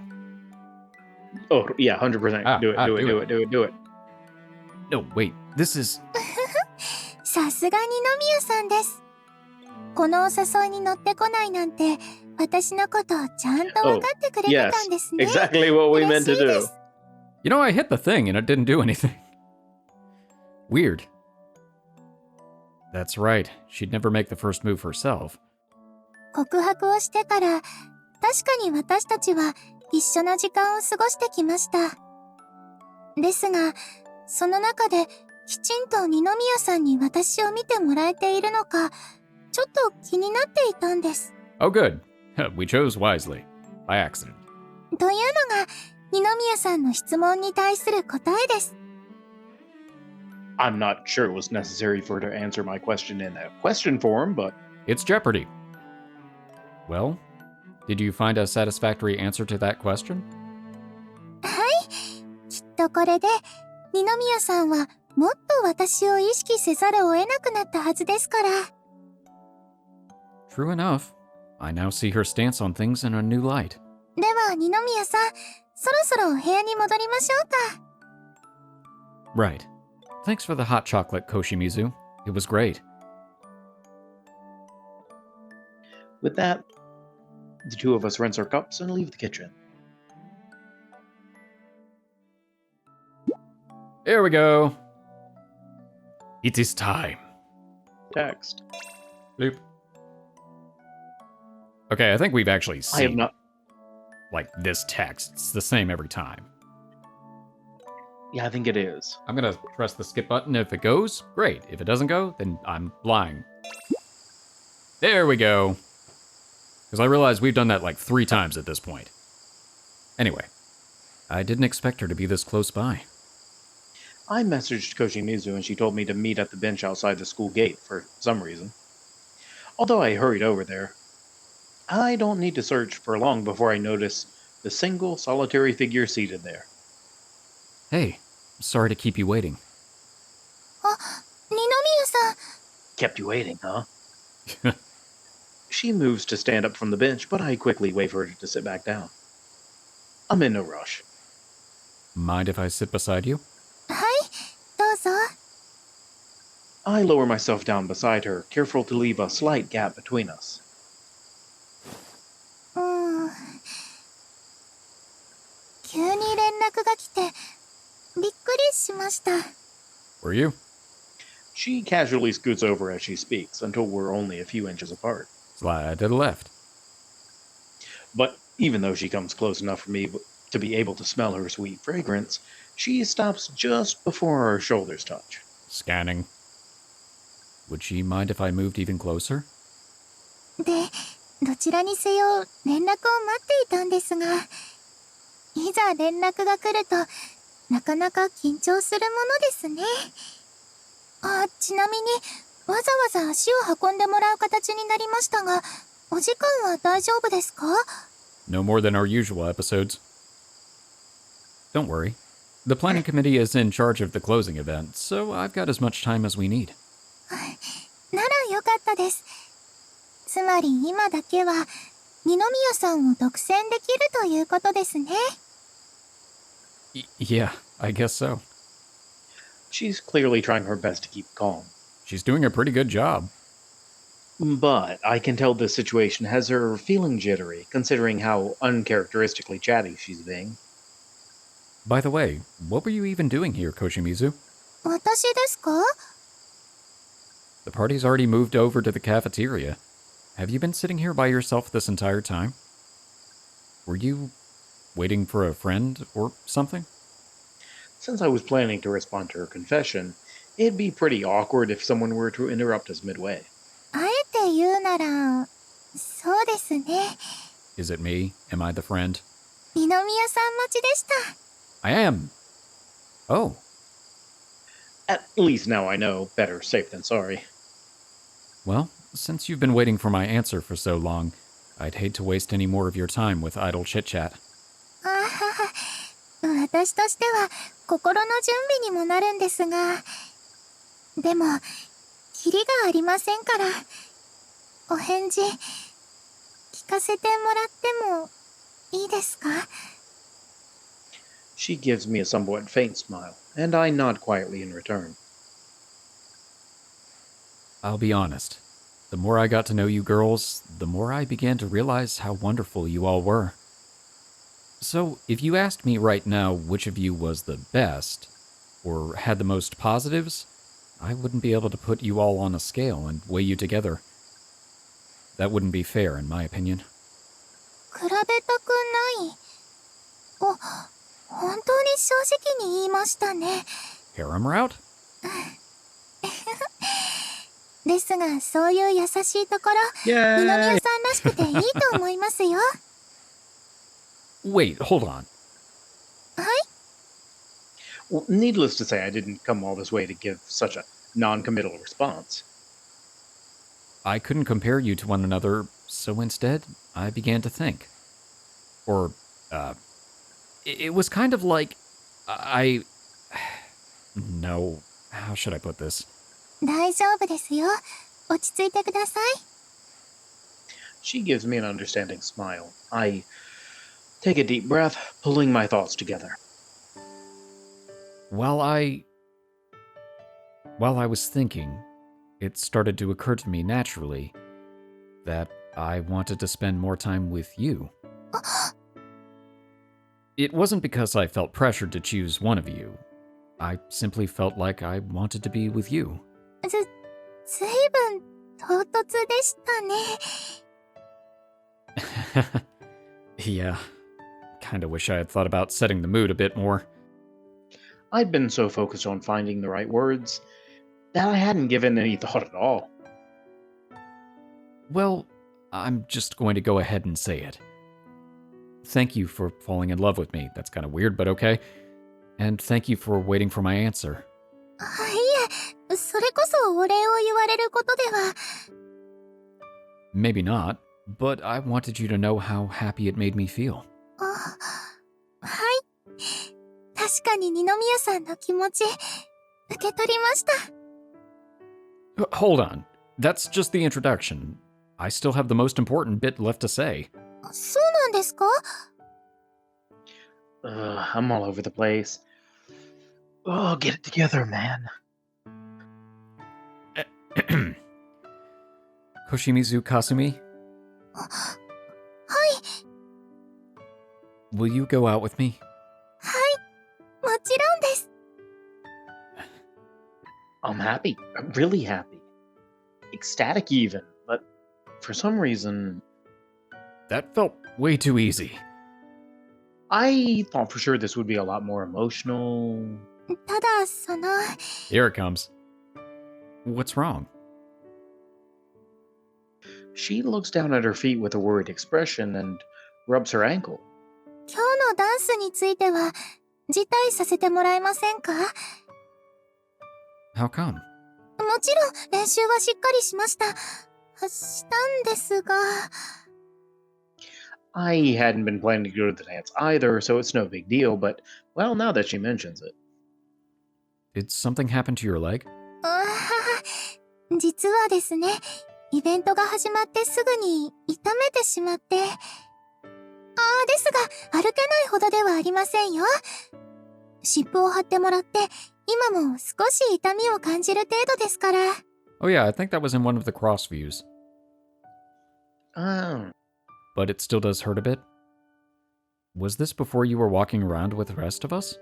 Oh, yeah, 100%. Do it. No, wait. This is... さすが二宮さんです。このお誘いに乗ってこないなんて、私のことをちゃんと分かってくれてたんですね。 Exactly what we meant to 嬉しいで do. す。 You know, I hit the thing and it didn't do anything. Weird. That's right. She'd never make the first move herself. 告白をしてから、確かに私たちは一緒の時間を過ごしてきました。ですが、その中できちんと二宮さんに私を見てもらえているのか、ちょっと気になっていたんです。 Oh, good. We chose wisely. By accident. というのが、二宮さんの質問に対する答えです。 I'm not sure it was necessary for her to answer my question in a question form, but It's Jeopardy. Well, did you find a satisfactory answer to that question? はい。きっとこれで、二宮さんはもっと私を意識せざるを得なくなったはずですから。 True enough. I now see her stance on things in a new light. では二宮さん、そろそろお部屋に戻りましょうか。 Right. Thanks for the hot chocolate, Koshimizu. It was great. with that, the two of us rinse our cups and leave the kitchen. Here we go. It is time. Text. Bloop. Okay, I think we've actually I have seen not. like this text. It's the same every time. Yeah, I think it is. I'm gonna press the skip button. If it goes, great. If it doesn't go, then I'm lying. There we go. Because I realize we've done that like 3 times at this point. Anyway, I didn't expect her to be this close by. I messaged Koshimizu and she told me to meet at the bench outside the school gate for some reason. Although I hurried over there, I don't need to search for long before I notice the single solitary figure seated there. Hey, sorry to keep you waiting. 二宮さん。 Kept you waiting, huh? She moves to stand up from the bench, but I quickly wave for her to sit back down. I'm in no rush. Mind if I sit beside you? はい、どうぞ。 I lower myself down beside her, careful to leave a slight gap between us. 急に連絡が来て、びっくりしました。 Were you? She casually scoots over as she speaks until we're only a few inches apart. Slide to the left. But even though she comes close enough for me to be able to smell her sweet fragrance, she stops just before our shoulders touch. Scanning. Would she mind if I moved even closer? で、どちらにせよ連絡を待っていたんですが、いざ連絡が来ると、なかなか緊張するものですね。ちなみに、わざわざ足を運んでもらう形になりましたが、お時間は大丈夫ですか？ No more than our usual episodes. Don't worry. The planning committee is in charge of the closing event, so I've got as much time as we need. ならよかったです。つまり今だけは、二宮さんを独占できるということですね。Yeah, I guess so. She's clearly trying her best to keep calm. She's doing a pretty good job. But I can tell this situation has her feeling jittery, considering how uncharacteristically chatty she's being. By the way, what were you even doing here, Koshimizu? 私ですか？ The party's already moved over to the cafeteria. Have you been sitting here by yourself this entire time? Were you waiting for a friend or something? Since I was planning to respond to her confession, It'd be pretty awkward if someone were to interrupt us midway. あえて言うなら、そうですね。 Is it me? Am I the friend? 二宮さん待ちでした。 I am. Oh, At least now I know. Better safe than sorry. well, since you've been waiting for my answer for so long, I'd hate to waste any more of your time with idle chit-chat. あはは、私としては心の準備にもなるんですが、でも、キリがありませんから、お返事、聞かせてもらってもいいですか？ She gives me a somewhat faint smile, and I nod quietly in return. I'll be honest. The more I got to know you girls, the more I began to realize how wonderful you all were. So, if you asked me right now which of you was the best, or had the most positives, I wouldn't be able to put you all on a scale and weigh you together. That wouldn't be fair, in my opinion. 比べたくない。お、本当に正直に言いましたね。 Harem route? ですが、そういう優しいところ、二 Yay! 宮さんらしくていいと思いますよ。 Wait, hold on. はい。 Well, needless to say, I didn't come all this way to give such a non-committal response. I couldn't compare you to one another, so instead, I began to think. Or, it was kind of like, No, how should I put this? 大丈夫ですよ。落ち着いてください。 She gives me an understanding smile. I take a deep breath, pulling my thoughts together. While I was thinking, it started to occur to me naturally that I wanted to spend more time with you. It wasn't because I felt pressured to choose one of you. I simply felt like I wanted to be with you. ずいぶん唐突でしたね。 Yeah, kinda wish I had thought about setting the mood a bit more. I'd been so focused on finding the right words that I hadn't given any thought at all. Well, I'm just going to go ahead and say it. Thank you for falling in love with me. That's kind of weird, but okay. And thank you for waiting for my answer. いえ、それこそお礼を言われることでは。 Maybe not, but I wanted you to know how happy it made me feel. はい。確かに二宮さんの気持ち、受け取りました。 Hold on. That's just the introduction. I still have the most important bit left to say. そうなんですか？ I'm all over the place. Oh, get it together, man. Koshimizu Kasumi, はい。 will you go out with me? はい。もちろんです。 I'm happy. I'm really happy. Ecstatic even, but for some reason, That felt way too easy. I thought for sure this would be a lot more emotional. ただ、その、 Here it comes. What's wrong? She looks down at her feet with a worried expression and rubs her ankle. 今日のダンスについては、辞退させてもらえませんか？ How come? もちろん、練習はしっかりしました。したんですが。 I hadn't been planning to go to the dance either, so it's no big deal, but, well, now that she mentions it. Did something happen to your leg? 実はですね、イベントが始まってすぐに痛めてしまって。ですが、歩けないほどではありませんよ。湿布を貼ってもらって、今も少し痛みを感じる程度ですから。 Oh yeah, I think that was in one of the cross views. Oh. But it still does hurt a bit. Was this before you were walking around with the rest of us?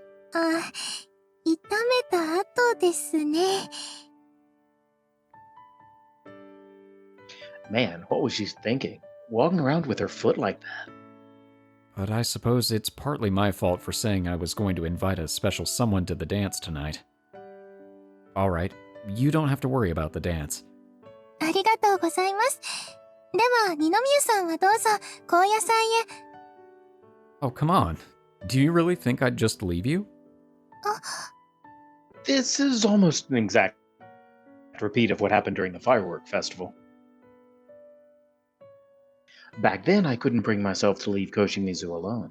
痛めた後ですね。 Man, what was she thinking? Walking around with her foot like that. But I suppose it's partly my fault for saying I was going to invite a special someone to the dance tonight. All right, you don't have to worry about the dance. ありがとうございます。では、二宮さんはどうぞ、高野菜へ。Oh, come on. Do you really think I'd just leave you? This is almost an exact repeat of what happened during the firework festival. Back then, I couldn't bring myself to leave Koshimizu alone.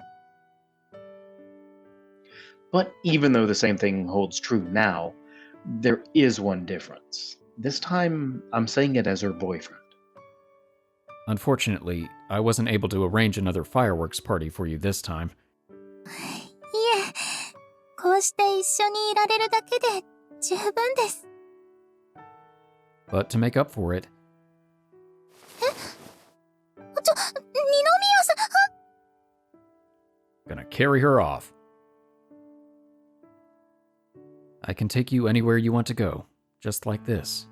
But even though the same thing holds true now, there is one difference. This time, I'm saying it as her boyfriend. Unfortunately, I wasn't able to arrange another fireworks party for you this time. いえ、こうして一緒にいられるだけで十分です。But to make up for it, 二宮さん、 gonna carry her off. I can take you anywhere you want to go, just like this.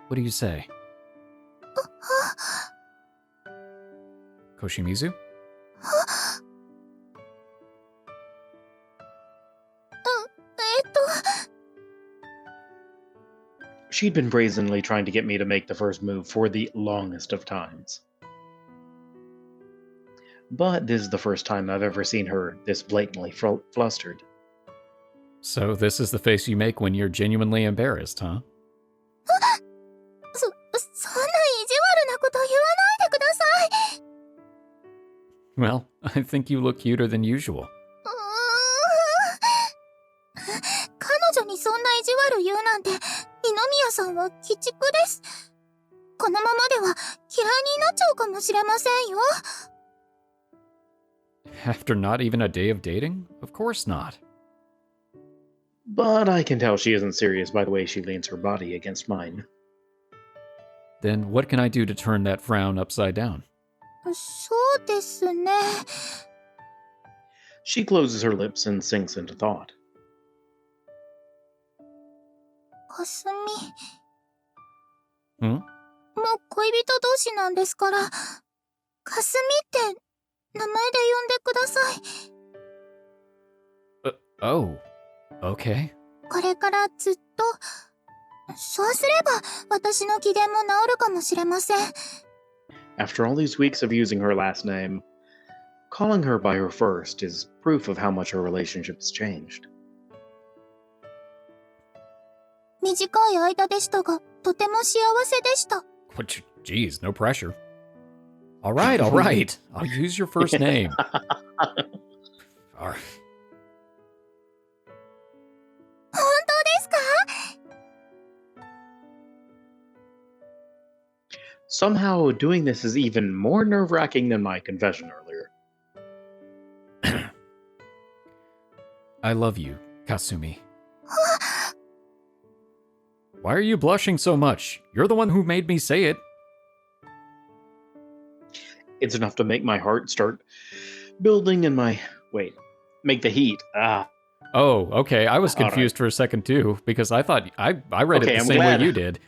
What do you say? Koshimizu? She'd been brazenly trying to get me to make the first move for the longest of times. But this is the first time I've ever seen her this blatantly flustered. So this is the face you make when you're genuinely embarrassed, huh? そんな意地悪なこと言わないでください。Well, I think you look cuter than usual. 彼女にそんな意地悪言うなんて、二宮さんは鬼畜です。このままでは嫌いになっちゃうかもしれませんよ。After not even a day of dating? Of course not. But I can tell she isn't serious by the way she leans her body against mine. Then what can I do to turn that frown upside down? そうですね。She closes her lips and sinks into thought. かすみ。 Hmm? もう恋人同士なんですから、かすみって名前で呼んでください。Oh, okay. これからずっと、そうすれば私の機嫌も治るかもしれません。After all these weeks of using her last name, calling her by her first is proof of how much our relationship has changed. 短い間でしたが、とても幸せでした。Geez, no pressure. All right, all right. I'll use your first name. All right. 本当ですか？ Somehow, doing this is even more nerve-wracking than my confession earlier. I love you, Kasumi. Why are you blushing so much? You're the one who made me say it. It's enough to make my heart start building and my... Wait. Make the heat. Oh, okay. I was All right. confused for a second too, because I thought I read it Okay, the I'm same glad. way you did.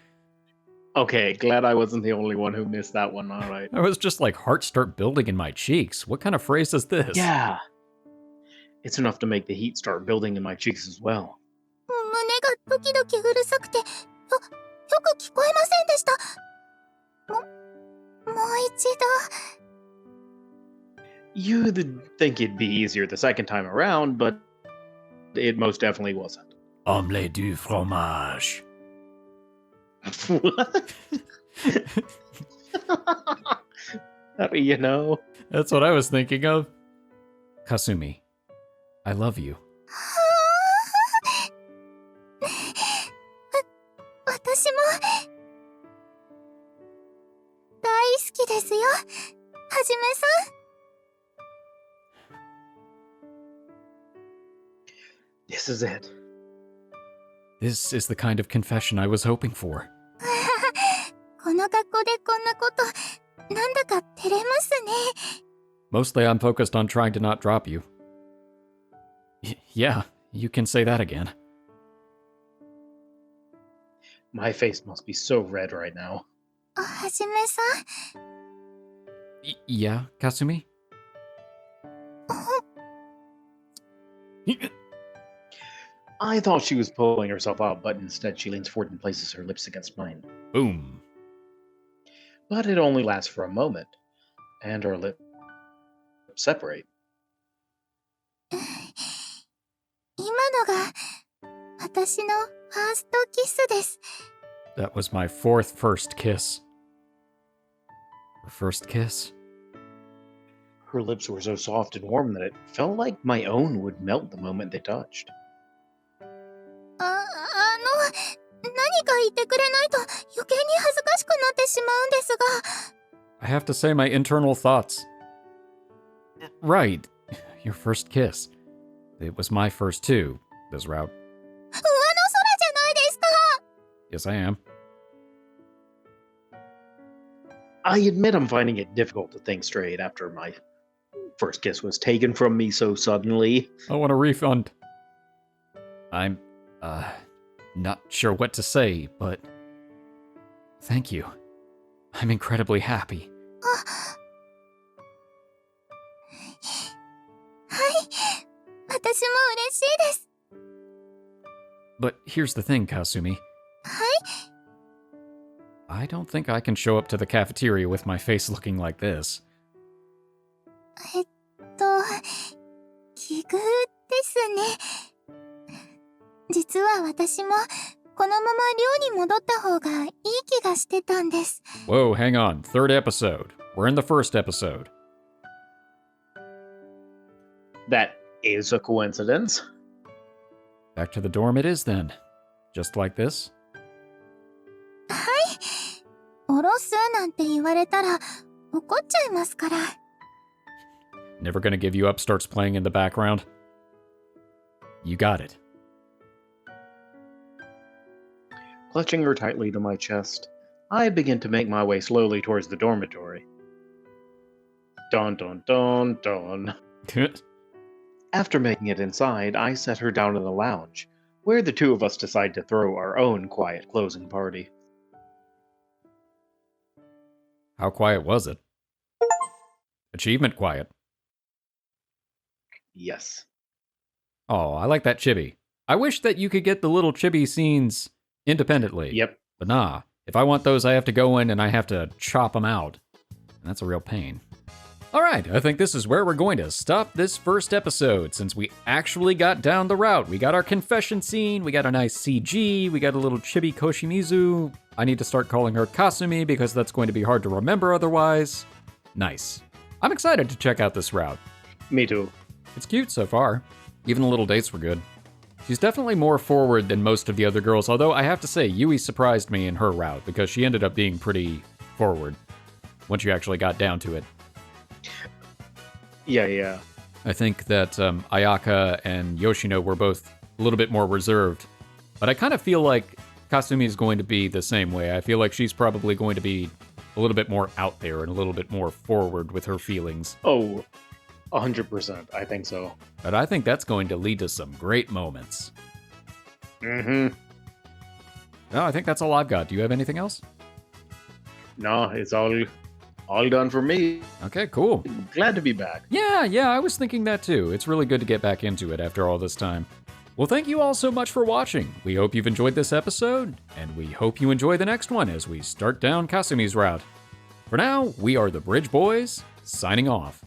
Okay, glad I wasn't the only one who missed that one. All right. I was just like, heart start building in my cheeks. What kind of phrase is this? Yeah. It's enough to make the heat start building in my cheeks as well. 胸がドキドキうるさくて、よく聞こえませんでした。もう一度。You'd think it'd be easier the second time around, but it most definitely wasn't. Omelette du fromage. What? How do you know? That's what I was thinking of. Kasumi, I love you. 私も大好きですよ、はじめさん。 This is it. This is the kind of confession I was hoping for. この格好でこんなこと、なんだか照れますね。 Mostly I'm focused on trying to not drop you. Yeah, you can say that again. My face must be so red right now. はじめさん。 Yeah, Kasumi? I thought she was pulling herself out, but instead she leans forward and places her lips against mine. Boom. But it only lasts for a moment, and our lips separate. 今のが私のファーストキスです。 That was my fourth first kiss. Her first kiss? Her lips were so soft and warm that it felt like my own would melt the moment they touched. 何か言ってくれないと余計に恥ずかしくなってしまうんですが。 I have to say my internal thoughts. Right. Your first kiss. It was my first too, this route. 上の空じゃないですか。 Yes, I am. I admit I'm finding it difficult to think straight after my first kiss was taken from me so suddenly. I want a refund. I'm, not sure what to say, but thank you. I'm incredibly happy. はい、私も嬉しいです。 But here's the thing, Kasumi. はい、 I don't think I can show up to the cafeteria with my face looking like this. 奇遇ですね。実は私もこのまま寮に戻った方がいい気がしてたんです。 Whoa, hang on. Third episode. We're in the first episode. That is a coincidence. Back to the dorm it is then. Just like this? はい、おろすなんて言われたら怒っちゃいますから。 Never gonna give you up starts playing in the background. You got it. Clutching her tightly to my chest, I begin to make my way slowly towards the dormitory. Dun dun dun dun. After making it inside, I set her down in the lounge, where the two of us decide to throw our own quiet closing party. How quiet was it? Achievement quiet. Yes. Oh, I like that chibi. I wish that you could get the little chibi scenes independently. Yep. But nah, if I want those, I have to go in and I have to chop them out. And that's a real pain. Alright, I think this is where we're going to stop this first episode, since we actually got down the route. We got our confession scene, we got a nice CG, we got a little chibi Koshimizu. I need to start calling her Kasumi because that's going to be hard to remember otherwise. Nice. I'm excited to check out this route. Me too. It's cute so far. Even the little dates were good. She's definitely more forward than most of the other girls, although I have to say, Yui surprised me in her route because she ended up being pretty forward once you actually got down to it. Yeah. I think that Ayaka and Yoshino were both a little bit more reserved, but I kind of feel like Kasumi is going to be the same way. I feel like she's probably going to be a little bit more out there and a little bit more forward with her feelings. Oh, 100%. I think so. But I think that's going to lead to some great moments. Mm-hmm. No, I think that's all I've got. Do you have anything else? No, it's all done for me. Okay, cool. Glad to be back. Yeah, I was thinking that too. It's really good to get back into it after all this time. Well, thank you all so much for watching. We hope you've enjoyed this episode, and we hope you enjoy the next one as we start down Kasumi's route. For now, we are the Bridge Boys, signing off.